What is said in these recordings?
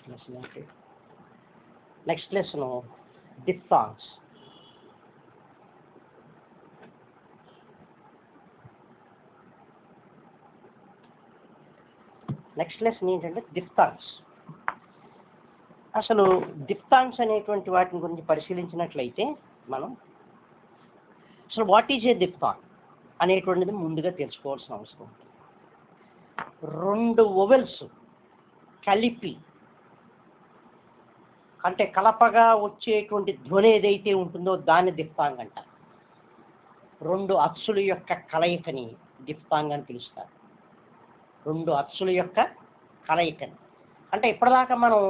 lesson. Okay. Next lesson, diphthongs. Next lesson ఏంటంటే డిఫ్థాంగ్స్. అసలు డిఫ్థాంగ్స్ అనేటువంటి వాటిని గురించి పరిశీలించినట్లయితే మనం అసలు వాట్ ఈజ్ ఏ డిఫ్థాంగ్ అనేటువంటిది ముందుగా తెలుసుకోవాల్సిన అవసరం ఉంటుంది. రెండు వొవెల్స్ కలిపి అంటే కలపగా వచ్చేటువంటి ధ్వని ఏదైతే ఉంటుందో దాన్ని డిఫ్థాంగ్ అంటారు. రెండు అచ్చుల యొక్క కలయికని డిఫ్థాంగ్ అని పిలుస్తారు. రెండు అచ్చుల యొక్క కలయికని అంటే ఇప్పటిదాకా మనం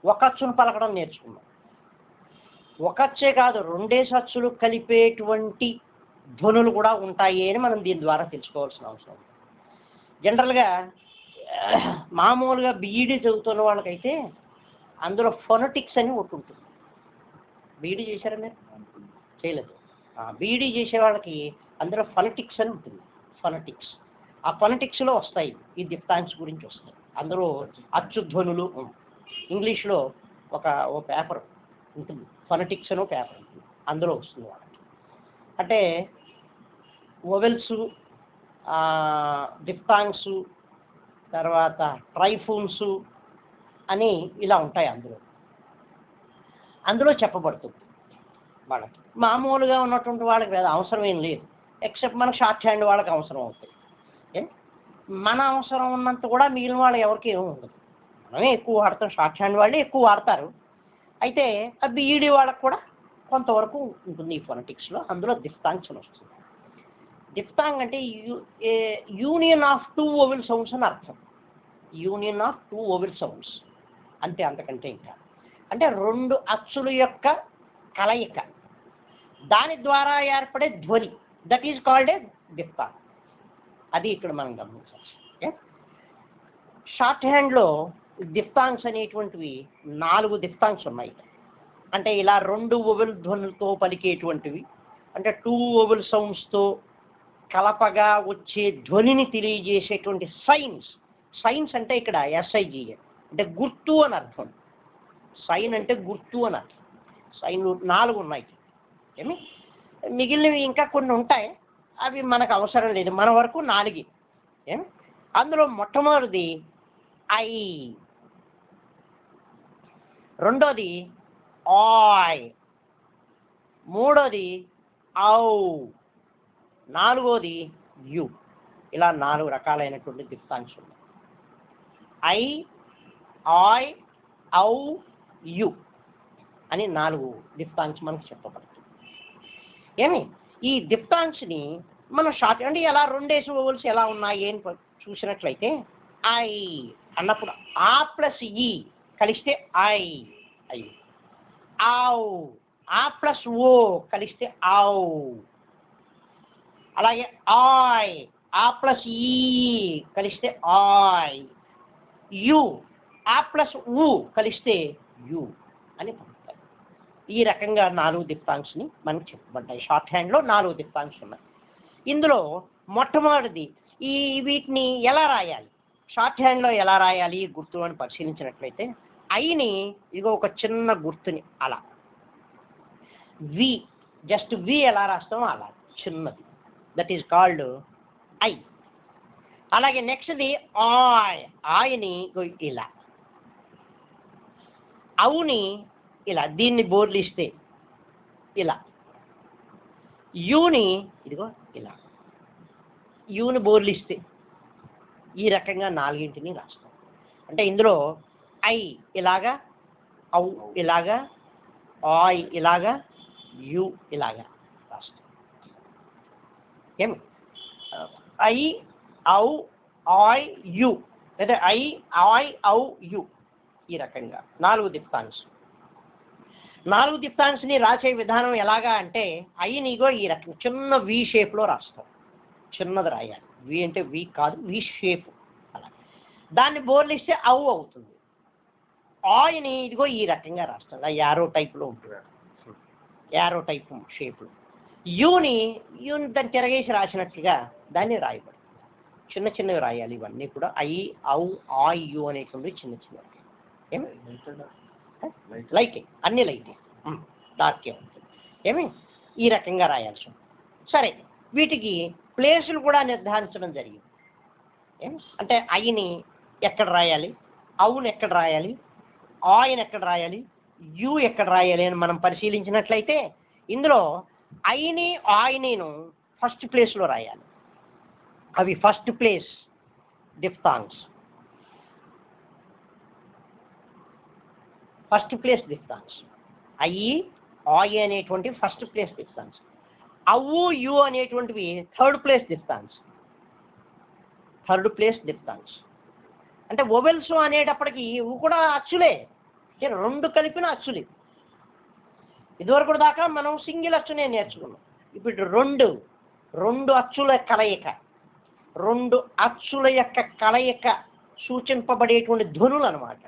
ఒక అచ్చును పలకడం నేర్చుకున్నాం. ఒక అచ్చే కాదు, రెండేసి అచ్చులు కలిపేటువంటి ధ్వనులు కూడా ఉంటాయి అని మనం దీని ద్వారా తెలుసుకోవాల్సిన అవసరం ఉంది. జనరల్గా మామూలుగా బీఈడీ చదువుతున్న వాళ్ళకైతే అందులో ఫొనటిక్స్ అని ఒకటి ఉంటుంది. బీఈడీ చేశారా మీరు? చేయలేదు. బీఈడీ చేసే వాళ్ళకి అందులో ఫొనటిక్స్ అని ఉంటుంది. ఫొనటిక్స్, ఆ ఫొనటిక్స్లో వస్తాయి ఈ డిఫ్థాంగ్స్ గురించి వస్తాయి. అందులో అచ్చు ధ్వనులు ఇంగ్లీష్లో ఓ పేపర్ ఉంటుంది, ఫొనటిక్స్ అని పేపర్ ఉంటుంది, అందులో వస్తుంది వాళ్ళకి. అంటే వొవెల్స్, డిఫ్థాంగ్స్, తర్వాత ట్రైఫూన్స్ అని ఇలా ఉంటాయి. అందులో చెప్పబడుతుంది వాళ్ళకి. మామూలుగా ఉన్నటువంటి వాళ్ళకి అవసరం ఏం లేదు, ఎక్సెప్ట్ మన షార్ట్ హ్యాండ్ వాళ్ళకి అవసరం అవుతుంది. మన అవసరం ఉన్నంత కూడా మిగిలిన వాళ్ళు ఎవరికి ఏమి ఉండదు. మనమే ఎక్కువ వాడతాం, షార్ట్ హ్యాండ్ వాళ్ళే ఎక్కువ వాడతారు. అయితే ఆ బీఈడీ వాళ్ళకి కూడా కొంతవరకు ఉంటుంది ఈ ఫొనటిక్స్లో. అందులో డిఫ్థాంగ్స్ అని వస్తుంది. డిఫ్థాంగ్ అంటే union of two vowel sounds అని అర్థం. Union of two vowel sounds అంతే, అంతకంటే ఇంకా. అంటే రెండు అచ్చుల యొక్క కలయిక, దాని ద్వారా ఏర్పడే ధ్వని, that is called a diphthong. అది ఇక్కడ మనం గమనించాలి. షార్ట్ హ్యాండ్లో డిఫ్థాంగ్స్ అనేటువంటివి 4 డిఫ్థాంగ్స్ ఉన్నాయి. అంటే ఇలా రెండు వొవెల్ ధ్వనులతో పలికేటువంటివి, అంటే 2 వొవెల్ సౌండ్స్తో కలపగా వచ్చే ధ్వనిని తెలియజేసేటువంటి సైన్స్. సైన్స్ అంటే ఇక్కడ SIGN అంటే గుర్తు అని అర్థం. సైన్ అంటే గుర్తు అని అర్థం. సైన్ 4 ఉన్నాయి. ఏమి మిగిలినవి ఇంకా కొన్ని ఉంటాయి, అవి మనకు అవసరం లేదు. మన వరకు 4. అందులో మొట్టమొదటిది ఐ, రెండోది ఆయ్, మూడోది ఔ, నాలుగోది యు. ఇలా 4 రకాలైనటువంటి డిఫ్థాంగ్స్ ఉన్నాయి. ఐ, ఆయ్, ఔ, యు అని 4 డిఫ్థాంగ్స్ మనకు చెప్పబడుతుంది. ఈ డిఫ్థాంగ్స్ని మనం షార్ట్ అంటే ఎలా రెండేసి వొవెల్స్ ఎలా ఉన్నాయి అని చూసినట్లయితే, ఐ అన్నప్పుడు ఆ ప్లస్ ఈ కలిస్తే ఐ, ఐ. ఔ, ఆ ప్లస్ ఓ కలిస్తే ఔ. అలాగే ఆయ్, ఆ ప్లస్ ఈ కలిస్తే ఆయ్. యు, ఆ ప్లస్ ఊ కలిస్తే యు అని పలుకుతాయి. ఈ రకంగా 4 డిఫ్థాంగ్స్ని మనకు చెప్పబడ్డాయి. షార్ట్ హ్యాండ్లో 4 డిఫ్థాంగ్స్ ఉన్నాయి. ఇందులో మొట్టమొదటిది వీటిని ఎలా రాయాలి, షార్ట్ హ్యాండ్లో ఎలా రాయాలి గుర్తు అని పరిశీలించినట్లయితే, ఐని ఇదిగో ఒక చిన్న గుర్తుని అలా, వి జస్ట్ వి ఎలా రాస్తామో అలా చిన్నది, దట్ ఈజ్ కాల్డ్ ఐ. అలాగే నెక్స్ట్ది ఆయ్, ఆయని ఇలా, అవుని ఇలా, దీన్ని బోర్లిస్తే ఇలా, యూని ఇదిగో ఇలా, యూని బోర్లిస్తే ఈ రకంగా 4 రాస్తాం. అంటే ఇందులో ఐ ఇలాగా, ఔ ఇలాగా, ఆయ్ ఇలాగా, యు ఇలాగా రాస్తాం. ఐ, ఔ, ఆయ్, యు, లేదా ఐ, ఆయ్, ఔ, యు, ఈ రకంగా 4 డిఫ్థాంగ్స్. 4 డిఫ్థాంగ్స్ని రాసే విధానం ఎలాగా అంటే, ఐనిగో ఈ రకం చిన్న వి షేప్లో రాస్తాం. చిన్నది రాయాలి. వి అంటే వి కాదు, వి షేప్ అలా. దాన్ని బోర్లిస్తే ఔ అవుతుంది. ఆయని ఇదిగో ఈ రకంగా రాస్తాం, యారో టైప్లో ఉంటుంది, యారో టైప్ షేప్లో. యూని దాన్ని తిరగేసి రాసినట్లుగా దాన్ని రాయబడుతుంది. చిన్న చిన్నవి రాయాలి ఇవన్నీ కూడా. ఐ, ఔ, ఆ, యు అనేటువంటివి చిన్న చిన్నవి. ఏమి లైటే, అన్ని లైటే, డార్కే ఉంటుంది. ఏమి ఈ రకంగా రాయాల్సి ఉంటుంది. సరే, వీటికి ప్లేసులు కూడా నిర్ధారించడం జరిగింది. ఏమి అంటే ఐని ఎక్కడ రాయాలి, అవును ఎక్కడ రాయాలి, ఆయన ఎక్కడ రాయాలి, యు ఎక్కడ రాయాలి అని మనం పరిశీలించినట్లయితే ఇందులో ఐని ఆయనను ఫస్ట్ ప్లేస్లో రాయాలి. అవి first place diphthongs. First place diphthongs. అయ్యి ఆయి అనేటువంటి ఫస్ట్ ప్లేస్ డిఫ్తాంగ్స్. అవ్వు యు అనేటువంటివి third place diphthongs. Third place diphthongs అంటే వొవెల్స్ అనేటప్పటికి ఇవి కూడా అచ్చులే, రెండు కలిపిన అచ్చులు. ఇదివరకు దాకా మనం సింగిల్ అచ్చునే నేర్చుకున్నాం. ఇప్పుడు రెండు అచ్చుల కలయిక, రెండు అచ్చుల యొక్క కలయిక సూచింపబడేటువంటి ధ్వనులు అనమాట.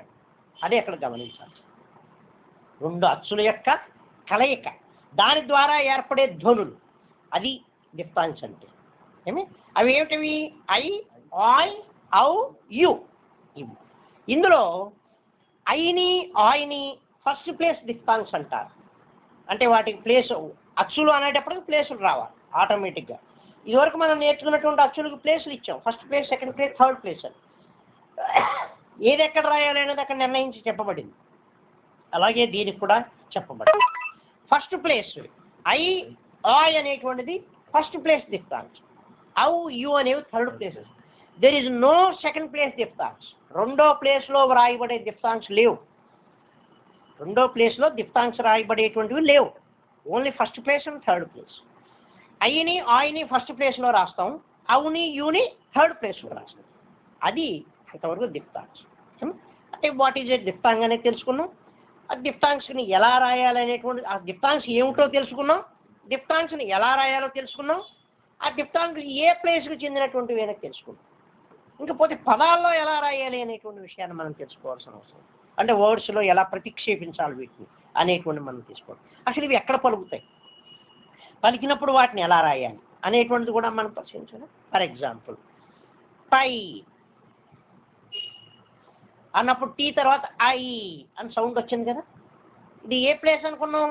అదే అక్కడ గమనించాలి. రెండు అచ్చుల యొక్క కలయిక, దాని ద్వారా ఏర్పడే ధ్వనులు, అది డిఫ్తాంగ్స్ అంటే. అవి ఏమిటవి? ఐ, ఆయ్, ఔ, యు. ఇవి ఇందులో ఐని ఆయని ఫస్ట్ ప్లేస్ డిఫ్తాంగ్స్ అంటారు. అంటే వాటికి ప్లేస్, అచ్చులు అనేటప్పటికి ప్లేసులు రావాలి ఆటోమేటిక్గా. ఇదివరకు మనం నేర్చుకున్నటువంటి అచ్చులకు ప్లేసులు ఇచ్చాం, first place, second place, third place అని. ఏది ఎక్కడ రాయాలి అనేది అక్కడ నిర్ణయించి చెప్పబడింది. అలాగే దీనికి కూడా చెప్పబడింది. ఫస్ట్ ప్లేస్ ఐ, ఆయ్ అనేటువంటిది ఫస్ట్ ప్లేస్ డిఫ్తాంగ్స్. ఔ, యు అనేవి third places. There is no second place diphthongs. రెండో ప్లేస్లో రాయబడే డిఫ్తాంగ్స్ లేవు. రెండో ప్లేస్లో డిఫ్తాంగ్స్ రాయబడేటువంటివి లేవు. Only first place and third place. ఐని ఆయని ఫస్ట్ ప్లేస్లో రాస్తాం, అవుని యూని థర్డ్ ప్లేస్లో రాస్తాం. అది అంతవరకు డిఫ్తాంగ్స్. అంటే వాట్ ఈజ్ ఏ డిఫ్తాంగ్ అనేది తెలుసుకున్నాం. ఆ డిఫ్తాంగ్స్ని ఎలా రాయాలి అనేటువంటి, ఆ డిఫ్తాంగ్స్ ఏమిటో తెలుసుకున్నాం, డిఫ్తాంగ్స్ని ఎలా రాయాలో తెలుసుకున్నాం, ఆ డిఫ్తాంగ్స్ ఏ ప్లేస్కి చెందినటువంటివి అనేది తెలుసుకున్నాం. ఇంకపోతే పదాల్లో ఎలా రాయాలి అనేటువంటి విషయాన్ని మనం తెలుసుకోవాల్సిన అవసరం. అంటే వర్డ్స్లో ఎలా ప్రతిక్షేపించాలి వీటిని అనేటువంటి మనం తీసుకోవాలి. అసలు ఇవి ఎక్కడ పలుకుతాయి, పలికినప్పుడు వాటిని ఎలా రాయాలి అనేటువంటిది కూడా మనం పరిశీలించాలి. ఫర్ ఎగ్జాంపుల్, టై అన్నప్పుడు టీ తర్వాత ఐ అని సౌండ్ వచ్చింది కదా. ఇది ఏ ప్లేస్ అనుకున్నాం?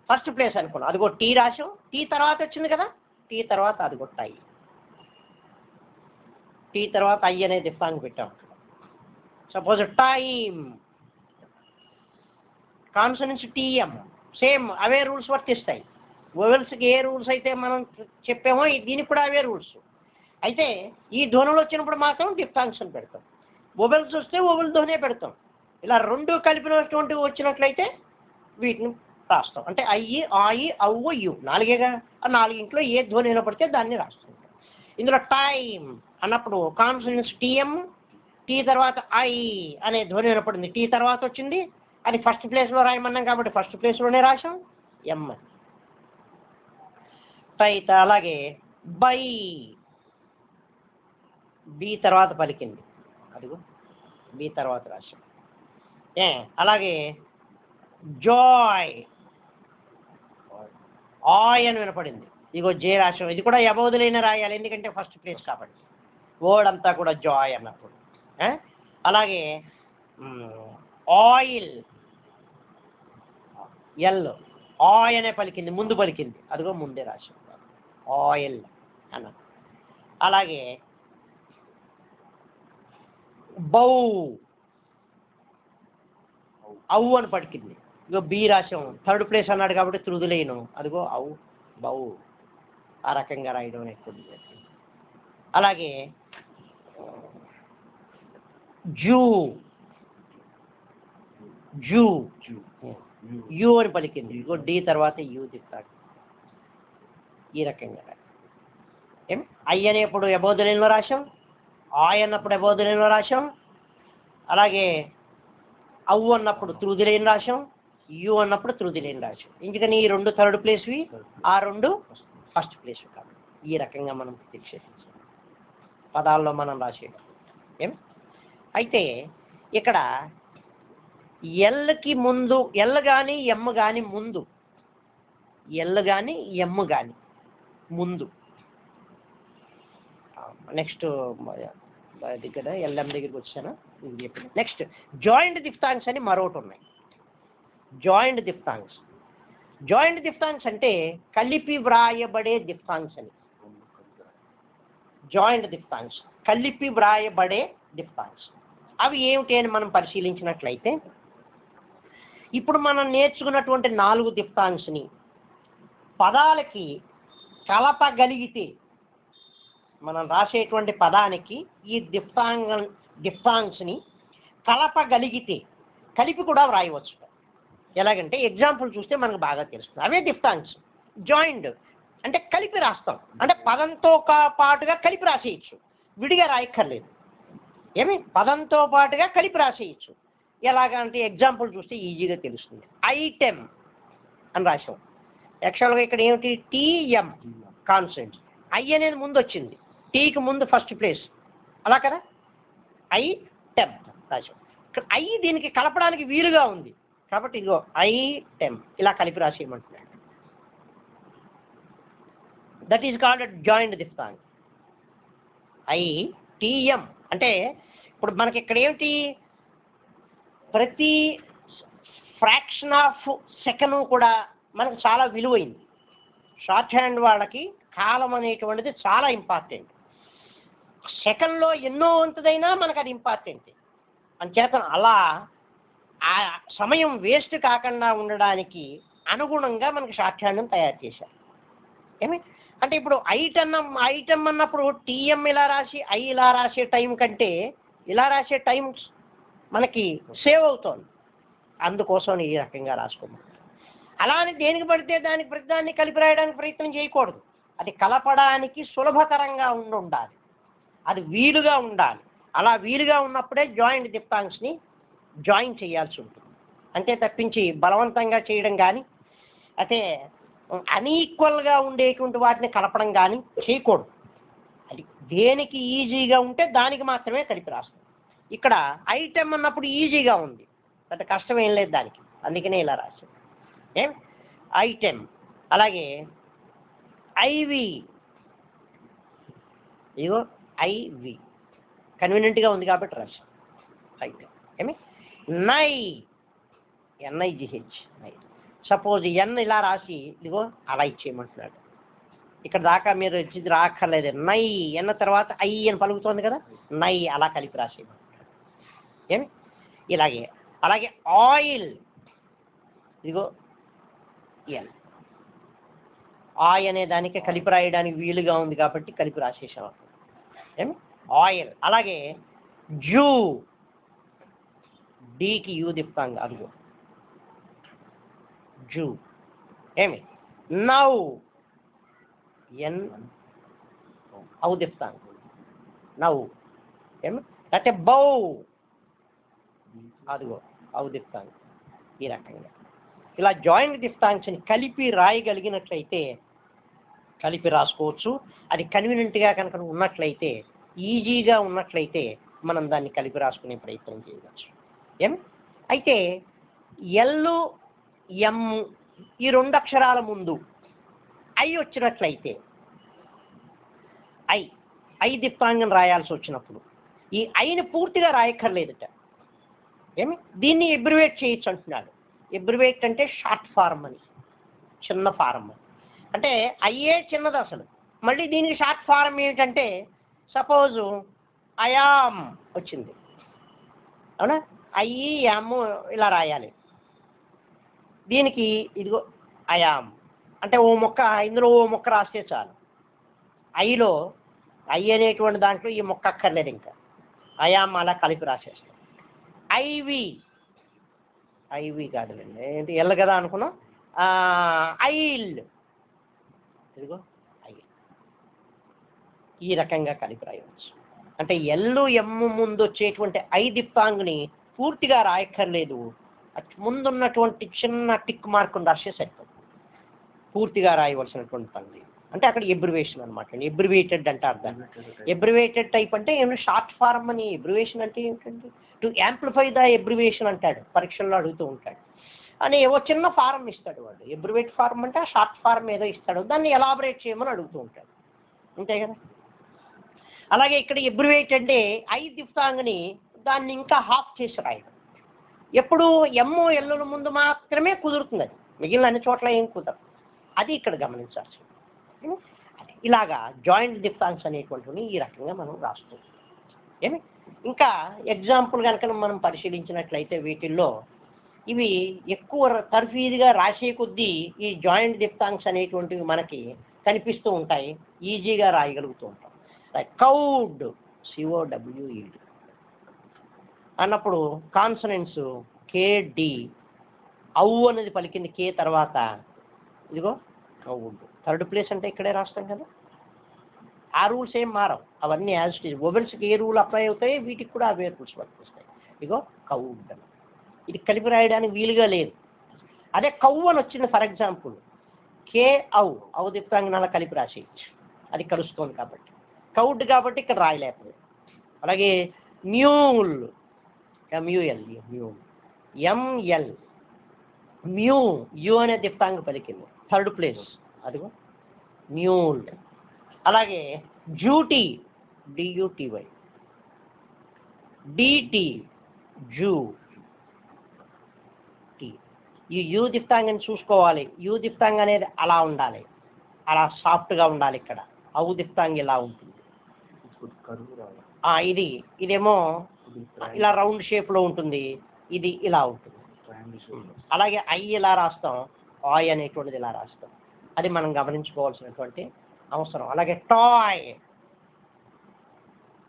ఫస్ట్ ప్లేస్ అనుకున్నాం. అదిగో టీ రాసాం, టీ తర్వాత వచ్చింది కదా, టీ తర్వాత అదిగో టై. టీ తర్వాత ఐ అనేది డిఫ్తాంగ్ పెట్టాం. Suppose time, consonants TM, same అవే రూల్స్ వర్తిస్తాయి. వొవెల్స్కి ఏ రూల్స్ అయితే మనం చెప్పామో దీనికి కూడా అవే రూల్స్. అయితే ఈ ధ్వనులు వచ్చినప్పుడు మాత్రం డిఫ్తాంగ్స్ అని పెడతాం, వొవెల్స్ వస్తే వొవెల్ ధ్వనే పెడతాం. ఇలా రెండు కలిపినటువంటివి వచ్చినట్లయితే వీటిని రాస్తాం. అంటే అయ్యి, ఆయి, అవ్వు, యు, నాలుగేగా. ఆ నాలుగింట్లో ఏ ధ్వని వినపడితే దాన్ని రాస్తాం. ఇందులో టైం అన్నప్పుడు కాన్సనెంట్స్ టీఎం, టీ తర్వాత ఐ అనే ధ్వని వినపడింది, టీ తర్వాత వచ్చింది, అది ఫస్ట్ ప్లేస్లో రాయమన్నాం కాబట్టి ఫస్ట్ ప్లేస్లోనే రాసాం ఎం అని. టైత అలాగే బై, బి తర్వాత పలికింది, అదిగో బి తర్వాత రాశాం. అలాగే జాయ్, ఆయ్ అని వినపడింది, ఇగో జే రాశాం. ఇది కూడా ఎబోదులైన రాయాలి, ఎందుకంటే ఫస్ట్ ప్లేస్ కాబట్టి. వర్డ్ అంతా కూడా జాయ్ అన్నప్పుడు. అలాగే ఆయిల్, ఎల్, ఆయ్ అనే పలికింది, ముందు పలికింది, అదిగో ముందే రాశాం ఆయిల్ అన్న. అలాగే బౌ, అవు అని పలికింది, ఇగో బి రాశాం, థర్డ్ ప్లేస్ అన్నాడు కాబట్టి త్రుదులేను, అదిగో అవు, బౌ. ఆ రకంగా రాయడం అనేది. అలాగే జూ, జూ, యు అని పలికింది, ఇగో డి తర్వాత యు తిప్పాడు. ఈ రకంగా ఏం ఐ అనేప్పుడు ఎబోదులేన్లో రాశాం, ఆయ్ అన్నప్పుడు ఎబోదులేన్లో రాశాం, అలాగే అవ్వు అన్నప్పుడు త్రుదులేని రాశాం, యు అన్నప్పుడు త్రుదులేని రాశాం. ఎందుకని ఈ రెండు థర్డ్ ప్లేస్వి, ఆ రెండు ఫస్ట్ ప్లేస్ కాబట్టి. ఈ రకంగా మనం ప్రతిక్షేపించాం పదాల్లో మనం రాసేయడం. ఏం అయితే ఇక్కడ ఎల్కి ముందు, ఎల్ కానీ ఎమ్ కానీ ముందు, ఎల్ కానీ ఎమ్ కానీ ముందు. నెక్స్ట్ దగ్గర ఎల్ఎం దగ్గరికి వచ్చాను. నెక్స్ట్ జాయింట్ దిఫ్తాంగ్స్ అని మరొకటి ఉన్నాయి. జాయింట్ దిఫ్తాంగ్స్. జాయింట్ దిఫ్తాంగ్స్ అంటే కలిపి వ్రాయబడే దిఫ్తాంగ్స్ అని. జాయింట్ దిఫ్తాంగ్స్ కలిపి వ్రాయబడే దిఫ్తాంగ్స్. అవి ఏమిటి అని మనం పరిశీలించినట్లయితే, ఇప్పుడు మనం నేర్చుకున్నటువంటి 4 దిఫ్తాంగ్స్ని పదాలకి కలపగలిగితే, మనం రాసేటువంటి పదానికి ఈ దిఫ్తాంగ్స్ని కలపగలిగితే కలిపి కూడా వ్రాయవచ్చు. ఎలాగంటే ఎగ్జాంపుల్ చూస్తే మనకు బాగా తెలుస్తుంది. అవే దిఫ్తాంగ్స్. జాయింట్ అంటే కలిపి రాస్తాం, అంటే పదంతో పాటుగా కలిపి రాసేయచ్చు, విడిగా రాయక్కర్లేదు. ఏమి పదంతో పాటుగా కలిపి రాసేయచ్చు. ఎలాగంటే ఎగ్జాంపుల్ చూస్తే ఈజీగా తెలుస్తుంది. ఐటెమ్ అని రాసాం. యాక్చువల్గా ఇక్కడ ఏమిటి, టీఎం కాన్సెంట్. ఐ అనేది ముందు వచ్చింది, టీకి ముందు ఫస్ట్ ప్లేస్, అలా కదా. ఐటెమ్ రాసాం. ఇక్కడ ఐ దీనికి కలపడానికి వీలుగా ఉంది కాబట్టి ఇదిగో ఐటెమ్ ఇలా కలిపి రాసేయమంటున్నాడు. That is called joint diphthong. ITM అంటే ఇప్పుడు మనకి ఇక్కడ ఏమిటి, ప్రతి ఫ్రాక్షన్ ఆఫ్ సెకండ్ కూడా మనకు చాలా విలువైంది. షార్ట్ హ్యాండ్ వాళ్ళకి కాలం అనేటువంటిది చాలా ఇంపార్టెంట్. సెకండ్లో ఎన్నో వంతుదైనా మనకు అది ఇంపార్టెంట్. అంచేత అలా ఆ సమయం వేస్ట్ కాకుండా ఉండడానికి అనుగుణంగా మనకి షార్ట్ హ్యాండ్ని తయారు చేశారు. ఏమి అంటే ఇప్పుడు ఐటమ్ అన్నప్పుడు టీఎం ఇలా రాసి ఐ ఇలా రాసే టైం కంటే ఇలా రాసే టైం మనకి సేవ్ అవుతుంది. అందుకోసం ఈ రకంగా రాసుకోమన్నారు. అలా అని దేనికి పడితే దానికి ప్రతిదాన్ని కలిపి రాయడానికి ప్రయత్నం చేయకూడదు. అది కలపడానికి సులభతరంగా ఉండాలి, అది వీలుగా ఉండాలి. అలా వీలుగా ఉన్నప్పుడే జాయింట్ దిఫ్తాంగ్స్ని జాయిన్ చేయాల్సి ఉంటుంది. అంతే తప్పించి బలవంతంగా చేయడం కానీ, అయితే అన్ఈక్వల్గా ఉండేటువంటి వాటిని కలపడం కానీ చేయకూడదు. అది దేనికి ఈజీగా ఉంటే దానికి మాత్రమే కలిపి రాస్తాం. ఇక్కడ ఐటెమ్ అన్నప్పుడు ఈజీగా ఉంది, పెద్ద కష్టం ఏం లేదు దానికి, అందుకనే ఇలా రాశాం. ఏం ఐటెమ్. అలాగే ఐవి, ఇగో ఐవి కన్వీనియంట్గా ఉంది కాబట్టి రాశాం ఐటెమ్. ఏమి నై, ఎన్ఐజిహెచ్ నై. సపోజ్ ఎన్ ఇలా రాసి ఇదిగో అలా ఇచ్చేయమంటున్నాడు. ఇక్కడ దాకా మీరు వచ్చి రాక్కర్లేదు. నై ఎన్న తర్వాత ఐ అని పలుకుతోంది కదా, నై అలా కలిపి రాసేయమంటున్నాడు. ఏమి ఇలాగే. అలాగే ఆయిల్, ఇదిగో ఎల్, ఆయి అనే దానికి కలిపి రాయడానికి వీలుగా ఉంది కాబట్టి కలిపి రాసేసాం. ఏమి ఆయిల్. అలాగే జూ, డీకి యూ దిప్తాంగ్, అదిగో జూ. ఏమి నౌ, ఎన్ ఔ దిప్తాంగ్, నౌ. ఏమి అంటే బౌ, అదిగో ఔ దిప్తాంగ్. ఈ రకంగా ఇలా జాయింట్ దిఫ్తాంగ్స్ని కలిపి రాయగలిగినట్లయితే కలిపి రాసుకోవచ్చు. అది కన్వీనియంట్గా కనుక ఉన్నట్లయితే, ఈజీగా ఉన్నట్లయితే మనం దాన్ని కలిపి రాసుకునే ప్రయత్నం చేయవచ్చు. ఏం అయితే ఎల్ ఎం ఈ 2 అక్షరాల ముందు ఐ వచ్చినట్లయితే, ఐ దిప్తాంగం రాయాల్సి వచ్చినప్పుడు ఈ ఐని పూర్తిగా రాయక్కర్లేదట. ఏమి దీన్ని ఎబ్రివేట్ చేయొచ్చు అంటున్నాడు. ఎబ్రివేట్ అంటే షార్ట్ ఫార్మ్ అని, చిన్న ఫార్మ్ అంటే అయ్యే చిన్నది అసలు. మళ్ళీ దీనికి షార్ట్ ఫార్మ్ ఏమిటంటే, సపోజు అయామ్ వచ్చింది, అవునా, అయ్యి యామ్ ఇలా రాయాలి. దీనికి ఇదిగో అయామ్ అంటే ఓ మొక్క, ఇందులో ఓ మొక్క రాస్తే చాలు. ఐలో ఐ అనేటువంటి దాంట్లో ఈ మొక్క అక్కర్లేదు, ఇంకా అయామ్ అలా కలిపి రాసేస్తాం. ఐవి, ఐవి కాదులేండి, ఏంటి ఎల్ కదా అనుకున్నాం. ఐల్, ఇదిగో ఐల్. ఈ రకంగా కలిపి రాయవచ్చు. అంటే ఎల్లు ఎమ్ ముందు వచ్చేటువంటి ఐ దిప్తాంగ్ని పూర్తిగా రాయక్కర్లేదు, ముందున్నటువంటి చిన్న టిక్ మార్కుని రాసే సరిపోతుంది. పూర్తిగా రాయవలసినటువంటి పని అంటే అక్కడ ఎబ్రివేషన్ అనమాట. ఎబ్రివేటెడ్ అంటే అర్థం. ఎబ్రివేటెడ్ టైప్ అంటే ఏమైనా షార్ట్ ఫార్మ్ అని. ఎబ్రివేషన్ అంటే ఏమిటండి, టు యాంప్లిఫై ద ఎబ్రివేషన్ అంటాడు, పరీక్షల్లో అడుగుతూ ఉంటాడు. అని ఏవో చిన్న ఫారం ఇస్తాడు వాడు. ఎబ్రివేట్ ఫార్మ్ అంటే షార్ట్ ఫార్మ్ ఏదో ఇస్తాడు, దాన్ని ఎలాబరేట్ చేయమని అడుగుతూ ఉంటాడు, అంతే కదా. అలాగే ఇక్కడ ఎబ్రివేట్ అంటే ఐ దిప్తాంగ్ని దాన్ని ఇంకా హాఫ్ చేసి రాయడం. ఎప్పుడు ఎమ్ము ఎల్లుల ముందు మాత్రమే కుదురుతుంది, అది మిగిలిన అన్ని చోట్ల ఏం కుదరదు. అది ఇక్కడ గమనించాల్సి. ఇలాగా జాయింట్ డిఫ్థాంగ్స్ అనేటువంటివి ఈ రకంగా మనం రాస్తాం. ఏమి ఇంకా ఎగ్జాంపుల్ కనుక మనం పరిశీలించినట్లయితే వీటిల్లో ఇవి ఎక్కువ తర్ఫీదుగా రాసే కొద్దీ ఈ జాయింట్ డిఫ్థాంగ్స్ అనేటువంటివి మనకి కనిపిస్తూ ఉంటాయి, ఈజీగా రాయగలుగుతూ ఉంటాం. కౌడ్, COWED అన్నప్పుడు కాన్సనెంట్స్ KD, అవు అనేది పలికింది కే తర్వాత, ఇదిగో కౌడ్ థర్డ్ ప్లేస్ అంటే ఇక్కడే రాస్తాం కదా. ఆ రూల్స్ ఏం మారవు, అవన్నీ యాజ్ ఇట్ ఈజ్. వొవెల్స్కి ఏ రూల్ అప్లై అవుతాయి వీటికి కూడా అవే రూల్స్ వర్తిస్తాయి. ఇదిగో కౌడ్, ఇది కలిపి రాయడానికి వీలుగా లేదు. అదే కవ్వు అని వచ్చింది ఫర్ ఎగ్జాంపుల్, అవు దిప్తాంగనాల కలిపి రాసేయచ్చు, అది కలుస్తుంది కాబట్టి. కౌడ్ కాబట్టి ఇక్కడ రాయలేకపోయింది. అలాగే మ్యూల్, MUL, ML, యు అనే దిప్తాంగ పలికింది థర్డ్ ప్లేస్, అదిగో మ్యూల్. అలాగే డ్యూటీ, DUTY, DT, జూ. ఈ యు దిప్తాంగని చూసుకోవాలి. యు దిప్తాంగ అనేది అలా ఉండాలి, అలా సాఫ్ట్గా ఉండాలి. ఇక్కడ అవు దిప్తాంగ ఇలా ఉంటుంది. ఇదేమో ఇలా రౌండ్ షేప్లో ఉంటుంది, ఇది ఇలా ఉంటుంది. అలాగే ఐ ఇలా రాస్తాం, ఆయ్ అనేటువంటిది ఇలా రాస్తాం. అది మనం గమనించుకోవాల్సినటువంటి అవసరం. అలాగే టాయ్,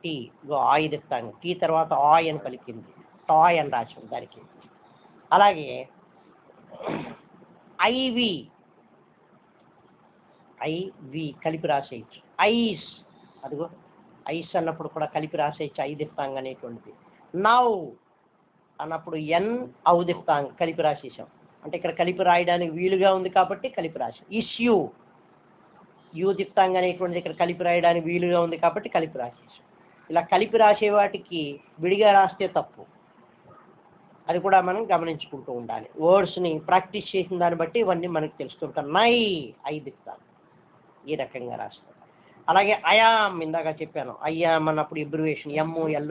టీ, ఆయ్ దిప్తాంగ, టీ తర్వాత ఆయ్ అని పలికింది, టాయ్ అని రాసాం దానికి. అలాగే IV కలిపి రాసేయచ్చు. ఐస్, అదిగో ఐస్ అన్నప్పుడు కూడా కలిపి రాసేయచ్చు ఐ దిప్తాంగ అనేటువంటిది. నౌ అన్నప్పుడు అవు దిప్తాంగ కలిపి రాసేసాం, అంటే ఇక్కడ కలిపి రాయడానికి వీలుగా ఉంది కాబట్టి కలిపి రాసాం. ఇష్యూ, యు దిప్తాంగ అనేటువంటిది ఇక్కడ కలిపి రాయడానికి వీలుగా ఉంది కాబట్టి కలిపి రాసేసాం. ఇలా కలిపి రాసే వాటికి విడిగా రాస్తే తప్పు, అది కూడా మనం గమనించుకుంటూ ఉండాలి. వర్డ్స్ని ప్రాక్టీస్ చేసిన దాన్ని బట్టి ఇవన్నీ మనకు తెలుస్తుంటాం. ఐ దిప్తాంగ ఈ రకంగా రాస్తాం. అలాగే అయామ్, ఇందాక చెప్పాను, అయ్యామ్ అన్నప్పుడు ఎబ్రివేషన్ ML,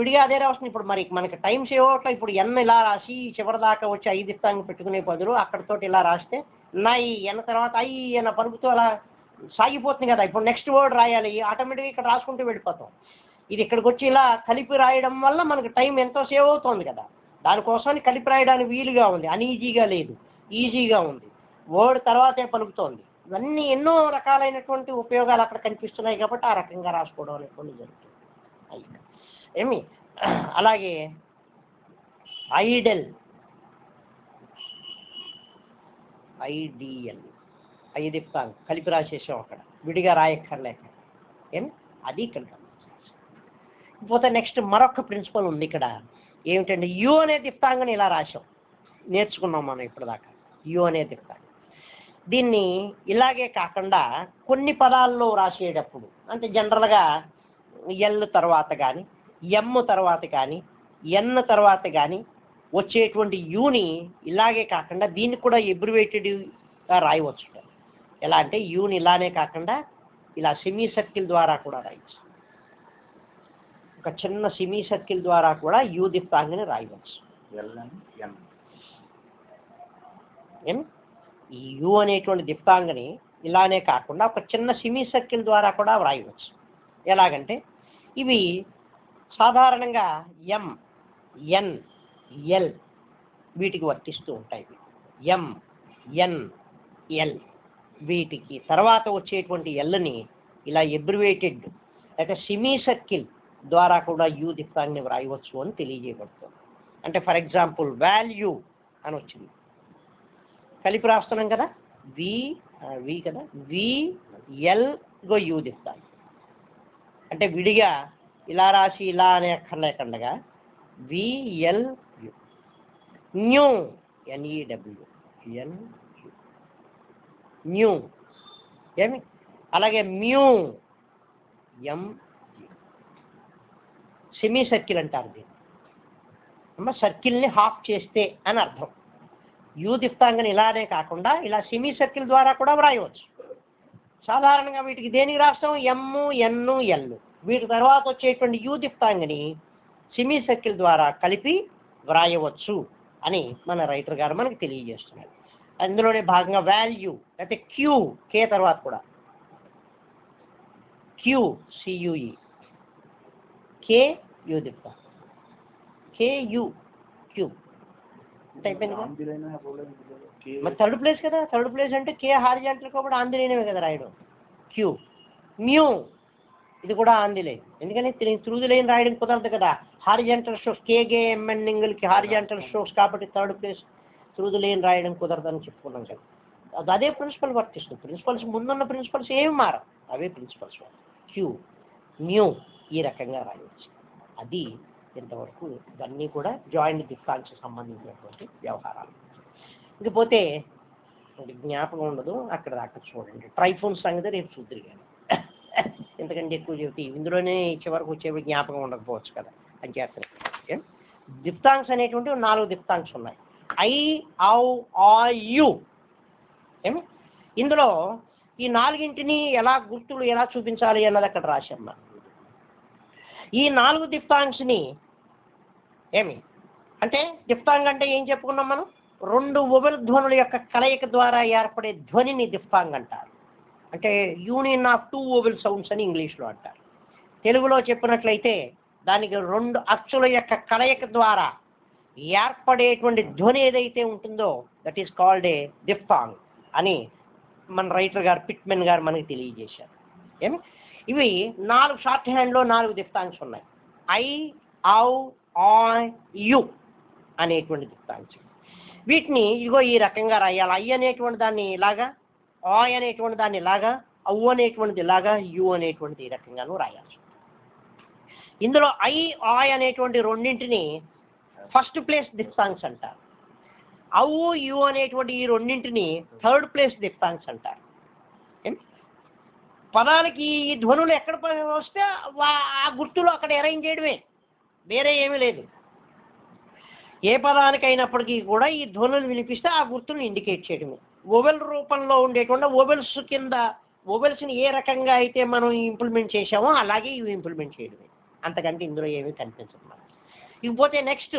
విడిగా అదే రాస్తుంది. ఇప్పుడు మరి మనకి టైం సేవ్ అవట్లా. ఇప్పుడు ఇలా రాసి చివరి దాకా వచ్చి ఐ దిప్తాంగ పెట్టుకునే బదులు అక్కడితో ఇలా రాస్తే ఎన్ తర్వాత ఐ అన్న పలుకుతూ అలా సాగిపోతుంది కదా. ఇప్పుడు నెక్స్ట్ వర్డ్ రాయాలి, ఆటోమేటిక్గా ఇక్కడ రాసుకుంటూ వెళ్ళిపోతాం. ఇది ఇక్కడికి వచ్చి ఇలా కలిపి రాయడం వల్ల మనకు టైం ఎంతో సేవ్ అవుతుంది కదా. దానికోసమని కలిపి రాయడానికి వీలుగా ఉంది, అన్ఈజీగా లేదు, ఈజీగా ఉంది. వర్డ్ తర్వాతే పలుకుతోంది. ఇవన్నీ ఎన్నో రకాలైనటువంటి ఉపయోగాలు అక్కడ కనిపిస్తున్నాయి కాబట్టి ఆ రకంగా రాసుకోవడం అనేటువంటి జరుగుతుంది. ఏమి అలాగే ఐడల్, IDL, ఐ దిప్తాంగ కలిపి రాసేసాం, అక్కడ విడిగా రాయక్కర్లేక. ఏమి అది ఇక్కడ పోతే నెక్స్ట్ మరొక ప్రిన్సిపల్ ఉంది ఇక్కడ. ఏమిటంటే యు అనే దిప్తాంగని ఇలా రాసాం, నేర్చుకున్నాం మనం ఇప్పటిదాకా. యు అనే దిప్తాంగ, దీన్ని ఇలాగే కాకుండా కొన్ని పదాల్లో రాసేటప్పుడు, అంటే జనరల్గా ఎల్ తర్వాత కానీ, ఎమ్ తర్వాత కానీ, ఎన్ తర్వాత కానీ వచ్చేటువంటి యూని ఇలాగే కాకుండా దీన్ని కూడా ఎబ్రివేటెడ్గా రాయవచ్చు. ఎలా అంటే యూని ఇలానే కాకుండా ఇలా సెమీ సర్కిల్ ద్వారా కూడా రాయవచ్చు. ఒక చిన్న సెమీ సర్కిల్ ద్వారా కూడా యు దిప్తాంగని రాయవచ్చు. ఈ యు అనేటువంటి దిప్తాంగని ఇలానే కాకుండా ఒక చిన్న సెమీ సర్కిల్ ద్వారా కూడా వ్రాయవచ్చు. ఎలాగంటే ఇవి సాధారణంగా M, N, L వీటికి వర్తిస్తూ ఉంటాయి. M, N, L వీటికి తర్వాత వచ్చేటువంటి ఎల్ని ఇలా ఎబ్రివేటెడ్ లేక సెమీ సర్కిల్ ద్వారా కూడా యు దిప్తాంగని వ్రాయవచ్చు అని తెలియజేయబడుతుంది. అంటే ఫర్ ఎగ్జాంపుల్ వాల్యూ అని వచ్చింది, కలిపి రాస్తున్నాం కదా, వి కదా, VL యు దిప్తాంగ. అంటే విడిగా ఇలా రాసి ఇలా అనే అక్కర్లేకుండా VL, న్యూ, NEW, న్యూ. ఏమి అలాగే మ్యూ, M, సెమీ సర్కిల్ అంటారు దీన్ని. అమ్మ సర్కిల్ని హాఫ్ చేస్తే అని అర్థం. యు దిప్తాంగని ఇలానే కాకుండా ఇలా సెమీ సర్కిల్ ద్వారా కూడా వ్రాయవచ్చు. సాధారణంగా వీటికి దేనికి రాస్తాం? M, N, L వీటి తర్వాత వచ్చేటువంటి యు దిప్తాంగిని సెమీ సర్కిల్ ద్వారా కలిపి వ్రాయవచ్చు అని మన రైటర్ గారు మనకి తెలియజేస్తున్నారు. అందులోనే భాగంగా వాల్యూ అయితే క్యూ, కే తర్వాత కూడా క్యూ సియుఈ, కే యు దిప్తా, కే యు క్యూ అంటే అయిపోయింది కదా. మరి థర్డ్ ప్లేస్ కదా, థర్డ్ ప్లేస్ అంటే కే హారిజాంటల్ కాబట్టి ఆంధ్రలైనవే కదా రాయడం. క్యూ మ్యూ ఇది కూడా ఆంధ్రలే, ఎందుకని త్రూ ది లైన్ రాయడం కుదరదు కదా. హారిజాంటల్ స్ట్రోక్స్ కేగే ఎంఎన్నింగిల్కి హారిజాంటల్ స్ట్రోక్స్ కాబట్టి third place through the line రాయడం కుదరదని చెప్పుకున్నాం కదా. అదే ప్రిన్సిపల్ వర్తిస్తుంది. ప్రిన్సిపల్స్ ముందున్న ప్రిన్సిపల్స్ ఏమి మారవు, అవే ప్రిన్సిపల్స్. క్యూ న్యూ ఈ రకంగా రాయవచ్చు. అది ఇంతవరకు ఇవన్నీ కూడా జాయింట్ డిఫాంక్స్ సంబంధించినటువంటి వ్యవహారాలు. ఇకపోతే జ్ఞాపకం ఉండదు అక్కడ దాకా చూడండి. ట్రైఫోన్ సంగతి రేపు చూద్దరు కానీ ఎందుకంటే ఎక్కువ చెబితే ఇందులోనే చివరకు వచ్చేవి జ్ఞాపకం ఉండకపోవచ్చు కదా అని చేస్తున్నాను. దిప్తాంక్స్ అనేటువంటి 4 దిప్తాంక్స్ ఉన్నాయి. ఐ, ఔ, ఆ, యు. ఏమి ఇందులో ఈ 4ంటిని ఎలా గుర్తులు ఎలా చూపించాలి అన్నది అక్కడ రాశాం. ఈ 4 దిప్తాంక్స్ని ఏమి అంటే దిప్తాంగ్ అంటే ఏం చెప్పుకున్నాం మనం, 2 వొవెల్ ధ్వనుల యొక్క కలయిక ద్వారా ఏర్పడే ధ్వనిని దిప్తాంగ్ అంటారు. అంటే యూనియన్ ఆఫ్ 2 వొవెల్ సౌండ్స్ అని ఇంగ్లీష్లో అంటారు. తెలుగులో చెప్పినట్లయితే దానికి 2 అచ్చుల యొక్క కలయిక ద్వారా ఏర్పడేటువంటి ధ్వని ఏదైతే ఉంటుందో దట్ ఈస్ కాల్డ్ ఏ దిప్తాంగ్ అని మన రైటర్ గారు పిట్మెన్ గారు మనకి తెలియజేశారు. ఏమి ఇవి 4 షార్ట్ హ్యాండ్లో 4 దిప్తాంగ్స్ ఉన్నాయి. ఐ, ఔ, ఆ, యు అనేటువంటి దిప్తాంగ్స్. వీటిని ఇదిగో ఈ రకంగా రాయాలి. ఐ అనేటువంటి దాన్ని ఇలాగా, ఆ అనేటువంటి దాన్ని ఇలాగా, ఔ అనేటువంటిది ఇలాగా, యు అనేటువంటిది ఈ రకంగాను రాయాలి. ఇందులో ఐ, ఆ అనేటువంటి రెండింటిని ఫస్ట్ ప్లేస్ దిప్తాంగ్స్ అంటారు. ఔ, యు అనేటువంటి ఈ రెండింటిని థర్డ్ ప్లేస్ దిప్తాంగ్స్ అంటారు. పదాలకి ఈ ధ్వనులు ఎక్కడ వస్తే ఆ గుర్తులు అక్కడ అరేంజ్ చేయడమే, వేరే ఏమీ లేదు. ఏ పదానికి అయినప్పటికీ కూడా ఈ ధ్వనులు వినిపిస్తే ఆ గుర్తులను ఇండికేట్ చేయడమే. ఓవెల్ రూపంలో ఉండేటువంటి ఓవెల్స్ కింద ఓవెల్స్ని ఏ రకంగా అయితే మనం ఇంప్లిమెంట్ చేసామో అలాగే ఇవి ఇంప్లిమెంట్ చేయడమే, అంతకంటే ఇందులో ఏమీ కనిపించదు మనకి. ఇకపోతే నెక్స్ట్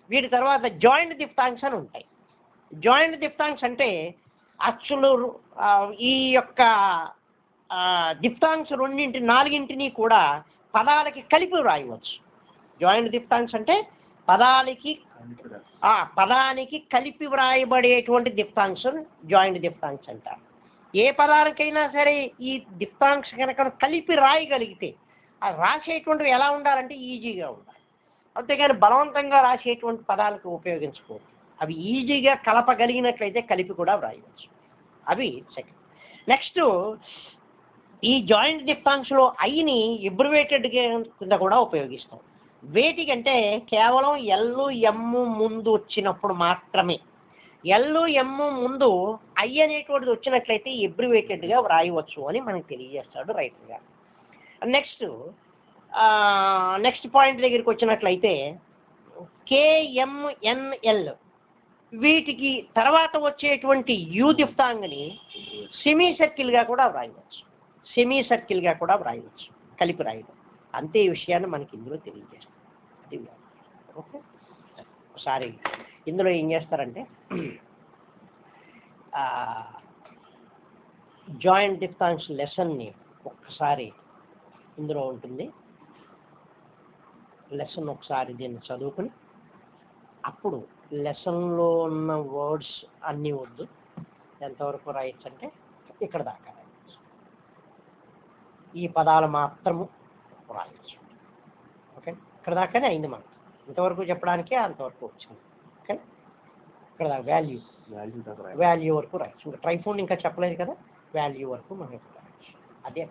వీటి తర్వాత జాయింట్ దిప్తాంగ్స్ అని ఉంటాయి. జాయింట్ దిప్తాంగ్స్ అంటే అచ్చులు ఈ యొక్క దిప్తాంగ్స్ 4ంటిని కూడా పదాలకి కలిపి రాయవచ్చు. జాయింట్ దిప్తాంగ్స్ అంటే పదానికి కలిపి వ్రాయబడేటువంటి దిప్తాంగ్స్ జాయింట్ దిప్తాంగ్స్ అంటారు. ఏ పదానికైనా సరే ఈ దిప్తాంగ్స్ కనుక కలిపి రాయగలిగితే ఆ రాసేటువంటివి ఎలా ఉండాలంటే ఈజీగా ఉండాలి, అంతేగాని బలవంతంగా రాసేటువంటి పదాలకు ఉపయోగించుకోవచ్చు. అవి ఈజీగా కలపగలిగినట్లయితే కలిపి కూడా వ్రాయవచ్చు. అవి సెకండ్. నెక్స్ట్ ఈ జాయింట్ దిప్తాంగ్స్లో ఐని ఎబ్రివేటెడ్ కింద కూడా ఉపయోగిస్తాం. వేటికంటే కేవలం ఎల్, ఎమ్ ముందు వచ్చినప్పుడు మాత్రమే. ఎల్, ఎమ్ ముందు ఐ అనేటువంటిది వచ్చినట్లయితే ఎబ్రివేటెడ్గా వ్రాయవచ్చు అని మనకు తెలియజేస్తాడు రైటర్ గారు. నెక్స్ట్ పాయింట్ దగ్గరికి వచ్చినట్లయితే కేఎంఎన్ఎల్ వీటికి తర్వాత వచ్చేటువంటి యు దిప్తాంగ్ని సెమీ సర్కిల్గా కూడా వ్రాయవచ్చు, కలిపి రాయడం. అంతే ఈ విషయాన్ని మనకి ఇందులో తెలియజేస్తారు. అది ఓకే. ఒకసారి ఇందులో ఏం చేస్తారంటే జాయింట్ దిప్తాంగ్స్ లెసన్ని ఒక్కసారి ఇందులో ఉంటుంది, లెసన్ ఒకసారి దీన్ని చదువుకుని అప్పుడు లెసన్లో ఉన్న వర్డ్స్ అన్నీ వద్దు, ఎంతవరకు రాయొచ్చు అంటే ఇక్కడ దాకా రాయచ్చు, ఈ పదాలు మాత్రము రాయచ్చు. ఓకే, ఇక్కడ దాకానే అయింది మనకి, ఇంతవరకు చెప్పడానికే అంతవరకు వచ్చింది. ఓకే, ఇక్కడ దాకా వాల్యూ వరకు రాయచ్చు. ఇంకా ట్రైఫోన్ ఇంకా చెప్పలేదు కదా, వాల్యూ వరకు మనం రాయచ్చు. అదే